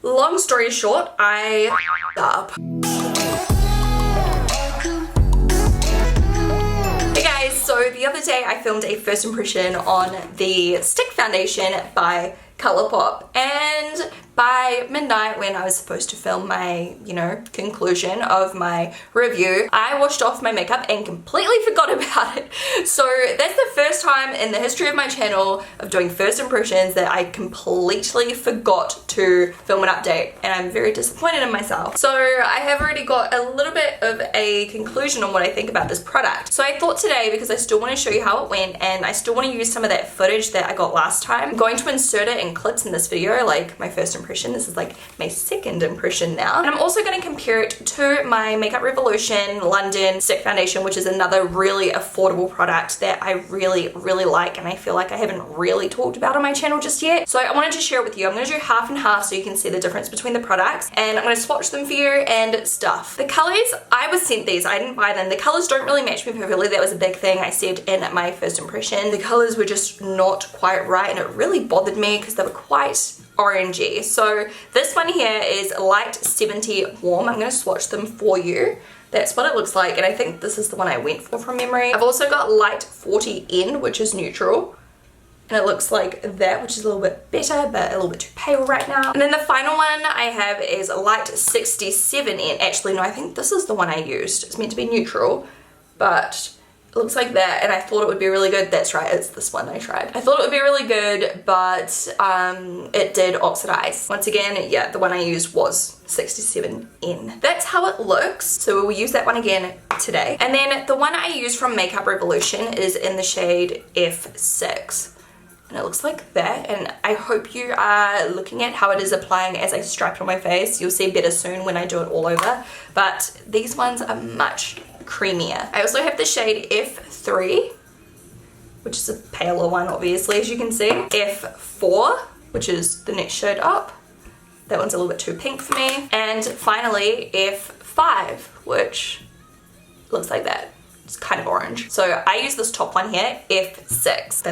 long story short, I up. Hey guys, so the other day I filmed a first impression on the stick foundation by COLOURPOP, and by midnight when I was supposed to film my, conclusion of my review, I washed off my makeup and completely forgot about it. So that's the first time in the history of my channel of doing first impressions that I completely forgot to film an update, and I'm very disappointed in myself. So I have already got a little bit of a conclusion on what I think about this product. So I thought today, because I still want to show you how it went and I still want to use some of that footage that I got last time, I'm going to insert it in clips in this video, like my first impression. This is like my second impression now. And I'm also going to compare it to my Makeup Revolution London stick foundation, which is another really affordable product that I really like, and I feel like I haven't really talked about on my channel just yet. So I wanted to share it with you. I'm going to do half and half so you can see the difference between the products, and I'm going to swatch them for you and stuff. The colors, I was sent these, I didn't buy them. The colors don't really match me perfectly. That was a big thing I said in my first impression. The colors were just not quite right, and it really bothered me because they were quite orangey. So this one here is light 70 warm. I'm going to swatch them for you. That's what it looks like, and I think this is the one I went for from memory. I've also got light 40N, which is neutral, and it looks like that, which is a little bit better but a little bit too pale right now. And then the final one I have is light 67N. Actually no, I think this is the one I used. It's meant to be neutral, but it looks like that, and I thought it would be really good. That's right, it's this one I tried. I thought it would be really good, but it did oxidize. Once again, yeah, the one I used was 67N. That's how it looks, so we'll use that one again today. And then the one I used from Makeup Revolution is in the shade F6. And it looks like that, and I hope you are looking at how it is applying as I stripe it on my face. You'll see better soon when I do it all over, but these ones are much creamier. I also have the shade F3, which is a paler one obviously, as you can see. F4, which is the next shade up. That one's a little bit too pink for me. And finally F5, which looks like that. It's kind of orange. So I use this top one here, F6.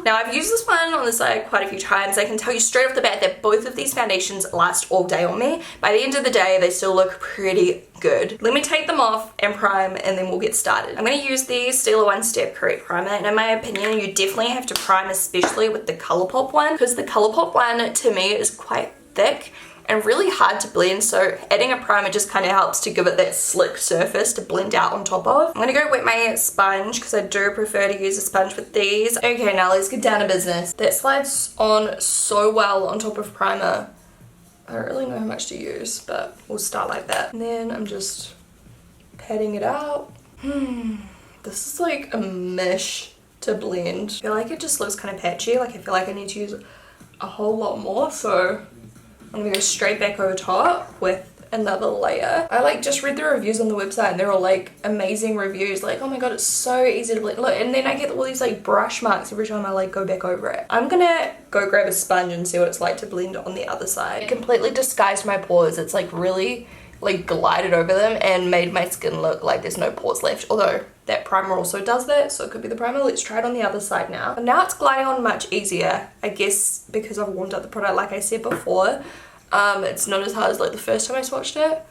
Now I've used this one on the side quite a few times. I can tell you straight off the bat that both of these foundations last all day on me. By the end of the day, they still look pretty good. Let me take them off and prime, and then we'll get started. I'm going to use the Stila One Step Correct Primer, and in my opinion, you definitely have to prime, especially with the COLOURPOP one, because the COLOURPOP one to me is quite thick and really hard to blend, so adding a primer just kind of helps to give it that slick surface to blend out on top of. I'm gonna go wet my sponge because I do prefer to use a sponge with these. Okay, now let's get down to business. That slides on so well on top of primer. I don't really know how much to use, but we'll start like that. And then I'm just patting it out. This is like a mesh to blend. I feel like it just looks kind of patchy. Like I feel like I need to use a whole lot more, so I'm gonna go straight back over top with another layer. I just read the reviews on the website, and they're all like amazing reviews, like, oh my god, it's so easy to blend. Look, and then I get all these like brush marks every time I go back over it. I'm gonna go grab a sponge and see what it's like to blend on the other side. It completely disguised my pores. It's like really glided over them and made my skin look like there's no pores left, although that primer also does that, so it could be the primer. Let's try it on the other side now. And now it's gliding on much easier, I guess because I've warmed up the product like I said before. It's not as hard as the first time I swatched it.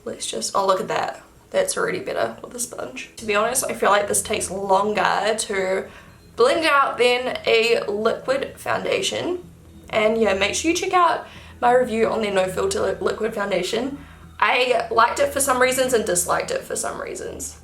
Let's just, oh look at that. That's already better with the sponge. To be honest, I feel like this takes longer to blend out than a liquid foundation. And yeah, make sure you check out my review on their no filter liquid foundation. I liked it for some reasons and disliked it for some reasons.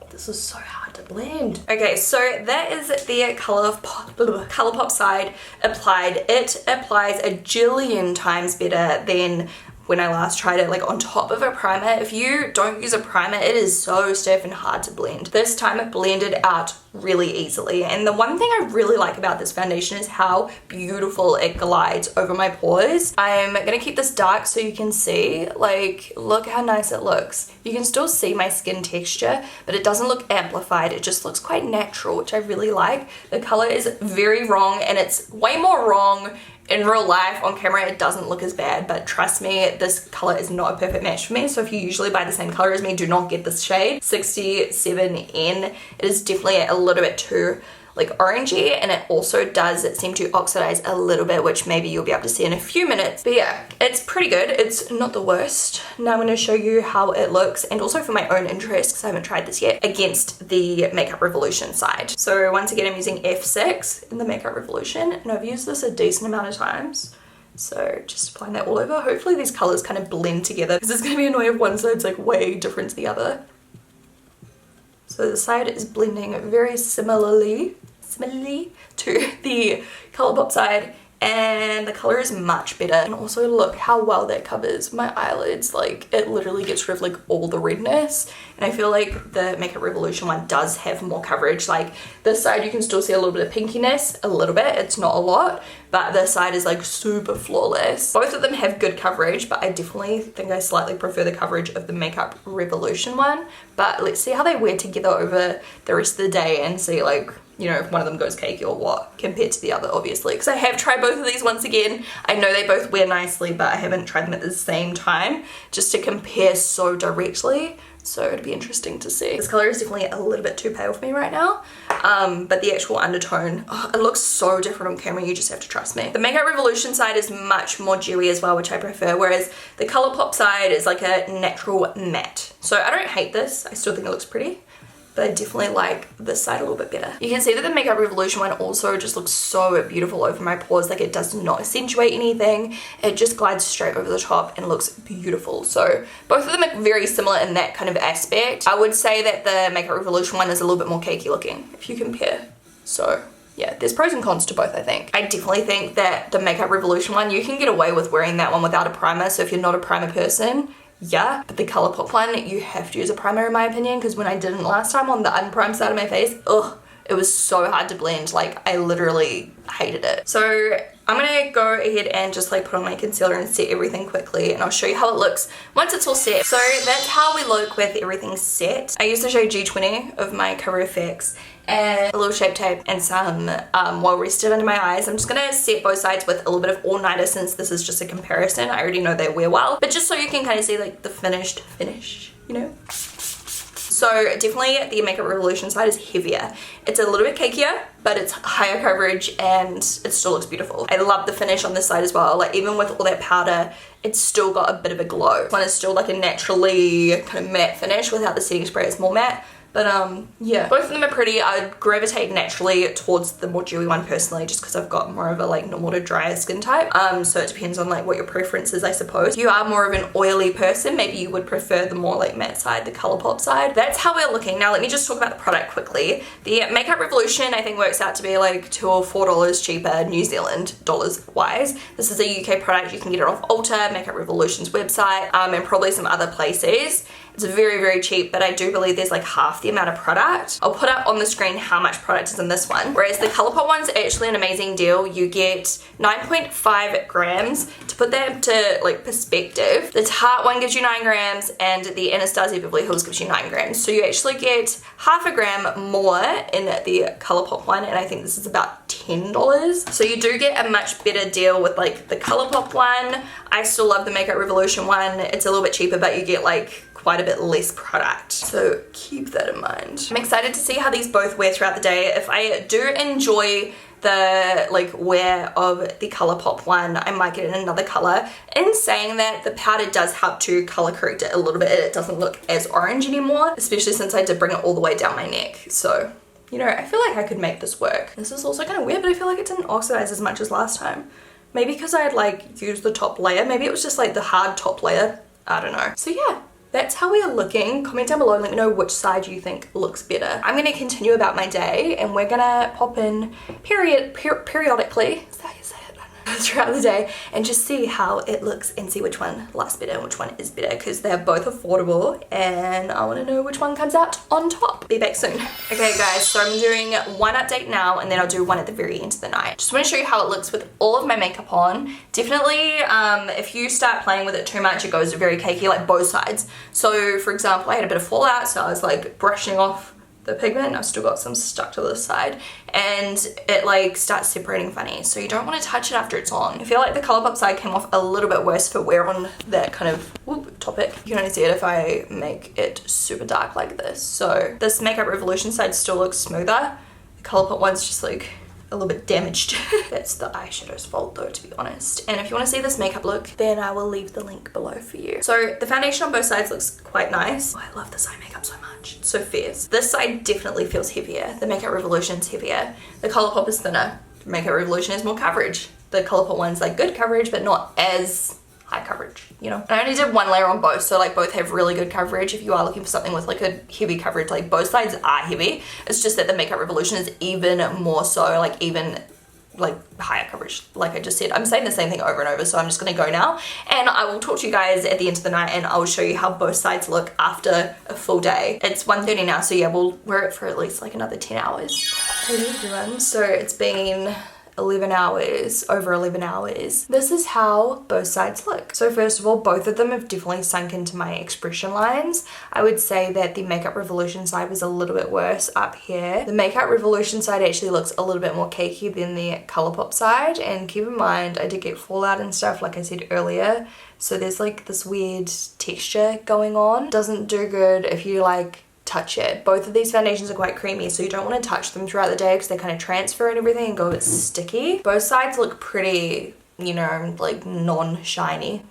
This is so hard to blend. Okay, so that is the COLOURPOP side applied. It applies a jillion times better than when I last tried it, on top of a primer. If you don't use a primer, it is so stiff and hard to blend. This time it blended out really easily, and the one thing I really like about this foundation is how beautiful it glides over my pores. I'm gonna keep this dark so you can see, look how nice it looks. You can still see my skin texture, but it doesn't look amplified. It just looks quite natural, which I really like. The color is very wrong, and it's way more wrong in real life. On camera it doesn't look as bad, but trust me, this color is not a perfect match for me. So if you usually buy the same color as me, do not get this shade 67N. It is definitely a little bit too like orangey, and it also does seem to oxidize a little bit, which maybe you'll be able to see in a few minutes. But yeah, it's pretty good. It's not the worst. Now I'm going to show you how it looks, and also for my own interest, because I haven't tried this yet, against the Makeup Revolution side. So once again, I'm using F6 in the Makeup Revolution, and I've used this a decent amount of times. So just applying that all over. Hopefully these colors kind of blend together, because it's going to be annoying if one side's like way different to the other. So the side is blending very similarly to the ColourPop side, and the color is much better. And also look how well that covers my eyelids. Like, it literally gets rid of like all the redness, and I feel like the Makeup Revolution one does have more coverage. Like this side you can still see a little bit of pinkiness, a little bit, it's not a lot, but this side is like super flawless. Both of them have good coverage, but I definitely think I slightly prefer the coverage of the Makeup Revolution one. But let's see how they wear together over the rest of the day and see, like, you know, if one of them goes cakey or what compared to the other, obviously, because I have tried both of these once again. I know they both wear nicely, but I haven't tried them at the same time just to compare so directly. So it'd be interesting to see. This color is definitely a little bit too pale for me right now, but the actual undertone, oh, it looks so different on camera. You just have to trust me. The Makeup Revolution side is much more dewy as well, which I prefer, whereas the ColourPop side is like a natural matte. So I don't hate this. I still think it looks pretty, but I definitely like this side a little bit better. You can see that the Makeup Revolution one also just looks so beautiful over my pores. Like, it does not accentuate anything. It just glides straight over the top and looks beautiful. So both of them are very similar in that kind of aspect. I would say that the Makeup Revolution one is a little bit more cakey looking if you compare. So yeah, there's pros and cons to both, I think. I definitely think that the Makeup Revolution one, you can get away with wearing that one without a primer. So if you're not a primer person, yeah, but the ColourPop one, you have to use a primer in my opinion, because when I didn't last time on the unprimed side of my face, ugh, it was so hard to blend. Like, I literally hated it. So I'm gonna go ahead and just like put on my concealer and set everything quickly, and I'll show you how it looks once it's all set. So that's how we look with everything set. I used the shade G20 of my Cover FX and a little Shape Tape and some Well Rested under my eyes. I'm just gonna set both sides with a little bit of All Nighter, since this is just a comparison. I already know they wear well, but just so you can kind of see like the finished finish, you know? So definitely the Makeup Revolution side is heavier. It's a little bit cakier, but it's higher coverage and it still looks beautiful. I love the finish on this side as well. Like, even with all that powder, it's still got a bit of a glow. This one is still like a naturally kind of matte finish without the setting spray. It's more matte. But yeah, both of them are pretty. I'd gravitate naturally towards the more dewy one personally, just because I've got more of a like normal to drier skin type. So it depends on like what your preference is, I suppose. If you are more of an oily person, maybe you would prefer the more like matte side, the ColourPop side. That's how we're looking. Now let me just talk about the product quickly. The Makeup Revolution I think works out to be like $2 or $4 cheaper New Zealand dollars wise. This is a UK product. You can get it off Ulta, Makeup Revolution's website, and probably some other places. It's very, very cheap, but I do believe there's like half the amount of product. I'll put up on the screen how much product is in this one. Whereas the ColourPop one's actually an amazing deal. You get 9.5 grams. To put that into like perspective, the Tarte one gives you 9 grams and the Anastasia Beverly Hills gives you 9 grams. So you actually get half a gram more in the ColourPop one, and I think this is about $10. So you do get a much better deal with like the ColourPop one. I still love the Makeup Revolution one. It's a little bit cheaper, but you get like quite a bit less product, so keep that in mind. I'm excited to see how these both wear throughout the day. If I do enjoy the like wear of the ColourPop one, I might get in another color. In saying that, the powder does help to color correct it a little bit. It doesn't look as orange anymore, especially since I did bring it all the way down my neck. So, you know, I feel like I could make this work. This is also kind of weird, but I feel like it didn't oxidize as much as last time. Maybe because I had like used the top layer. Maybe it was just like the hard top layer. I don't know. So yeah, that's how we are looking. Comment down below and let me know which side you think looks better. I'm gonna continue about my day, and we're gonna pop in periodically, is that how you say it? I don't know, throughout the day, and just see how it looks and see which one lasts better and which one is better, because they're both affordable and I want to know which one comes out on top. Be back soon. Okay guys, so I'm doing one update now and then I'll do one at the very end of the night. Just want to show you how it looks with all of my makeup on. Definitely if you start playing with it too much, it goes very cakey, like both sides. So for example, I had a bit of fallout, so I was like brushing off the pigment. I've still got some stuck to this side, and it like starts separating funny, so you don't want to touch it after it's on. I feel like the ColourPop side came off a little bit worse for wear on that kind of topic. You can only see it if I make it super dark like this. So this Makeup Revolution side still looks smoother. The ColourPop one's just like a little bit damaged. That's the eyeshadow's fault though, to be honest. And if you want to see this makeup look, then I will leave the link below for you. So the foundation on both sides looks quite nice. Oh, I love this eye makeup so much. It's so fierce. This side definitely feels heavier. The Makeup Revolution's heavier. The ColourPop is thinner. The Makeup Revolution has more coverage. The ColourPop one's like good coverage, but not as high coverage, you know. And I only did one layer on both, so like both have really good coverage. If you are looking for something with like a heavy coverage, like both sides are heavy. It's just that the Makeup Revolution is even more so, like even like higher coverage. Like I just said, I'm saying the same thing over and over, so I'm just gonna go now and I will talk to you guys at the end of the night and I will show you how both sides look after a full day. It's 1:30 now, so yeah, we'll wear it for at least like another 10 hours. Hey everyone, so it's been 11 hours, over 11 hours. This is how both sides look. So first of all, both of them have definitely sunk into my expression lines. I would say that the Makeup Revolution side was a little bit worse up here. The Makeup Revolution side actually looks a little bit more cakey than the ColourPop side, and keep in mind I did get fallout and stuff like I said earlier, so there's like this weird texture going on. Doesn't do good if you like touch it. Both of these foundations are quite creamy, so you don't want to touch them throughout the day because they kind of transfer and everything and go a bit sticky. Both sides look pretty, you know, like non-shiny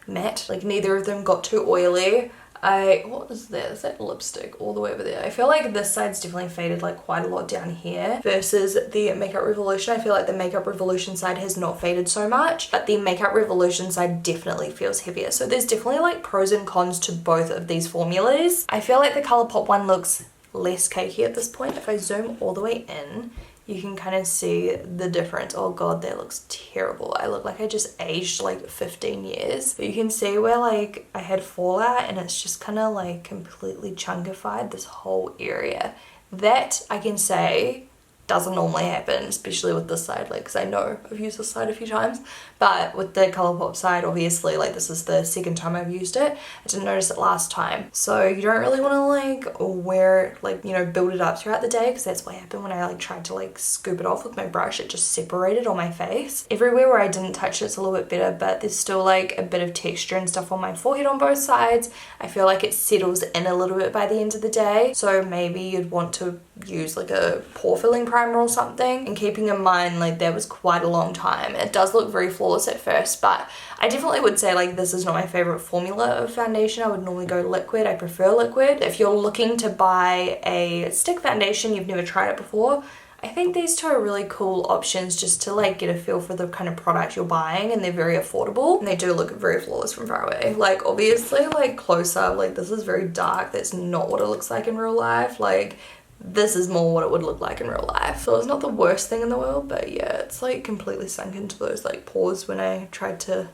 matte. Like neither of them got too oily. What is that? Is that lipstick all the way over there? I feel like this side's definitely faded like quite a lot down here versus the Makeup Revolution. I feel like the Makeup Revolution side has not faded so much, but the Makeup Revolution side definitely feels heavier. So there's definitely like pros and cons to both of these formulas. I feel like the ColourPop one looks less cakey at this point. If I zoom all the way in, you can kind of see the difference. Oh god, that looks terrible. I look like I just aged like 15 years. But you can see where like I had fallout and it's just kind of like completely chunkified this whole area. That I can say doesn't normally happen, especially with this side, like because I know I've used this side a few times, but with the ColourPop side, obviously like this is the second time I've used it. I didn't notice it last time, so you don't really want to like wear it, like, you know, build it up throughout the day, because that's what happened when I like tried to like scoop it off with my brush. It just separated on my face. Everywhere where I didn't touch it's a little bit better, but there's still like a bit of texture and stuff on my forehead on both sides. I feel like it settles in a little bit by the end of the day, so maybe you'd want to use like a pore filling primer or something, and keeping in mind like that was quite a long time. It does look very flawless at first, but I definitely would say like this is not my favorite formula of foundation. I would normally go liquid. I prefer liquid. If you're looking to buy a stick foundation, you've never tried it before, I think these two are really cool options just to like get a feel for the kind of product you're buying, and they're very affordable and they do look very flawless from far away. Like obviously like close up, like this is very dark. That's not what it looks like in real life. Like this is more what it would look like in real life. So it's not the worst thing in the world, but yeah, it's like completely sunk into those like pores when I tried to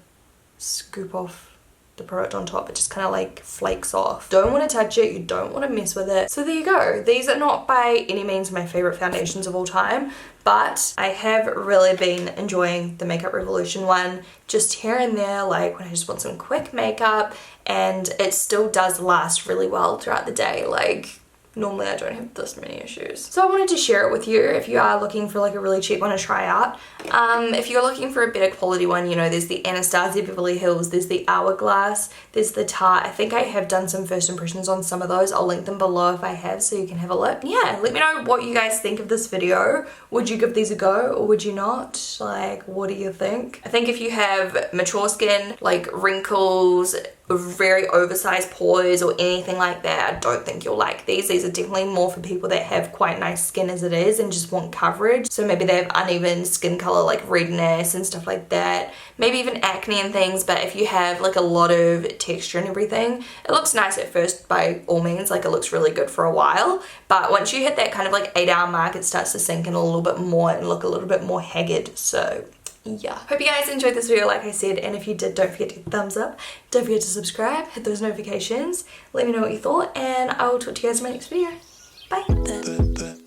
scoop off the product on top. It just kind of like flakes off. Don't want to touch it, you don't want to mess with it. So there you go. These are not by any means my favorite foundations of all time, but I have really been enjoying the Makeup Revolution one just here and there, like when I just want some quick makeup, and it still does last really well throughout the day. Like normally I don't have this many issues. So I wanted to share it with you if you are looking for like a really cheap one to try out. If you're looking for a better quality one, you know, there's the Anastasia Beverly Hills, there's the Hourglass, there's the Tarte. I think I have done some first impressions on some of those. I'll link them below if I have, so you can have a look. Yeah, let me know what you guys think of this video. Would you give these a go or would you not? Like, what do you think? I think if you have mature skin, like wrinkles, very oversized pores or anything like that, I don't think you'll like these. These are definitely more for people that have quite nice skin as it is and just want coverage. So maybe they have uneven skin color like redness and stuff like that, maybe even acne and things. But if you have like a lot of texture and everything, it looks nice at first by all means, like it looks really good for a while, but once you hit that kind of like 8-hour mark, it starts to sink in a little bit more and look a little bit more haggard. So yeah, hope you guys enjoyed this video like I said, and if you did, don't forget to hit thumbs up, don't forget to subscribe, hit those notifications, let me know what you thought, and I will talk to you guys in my next video. Bye!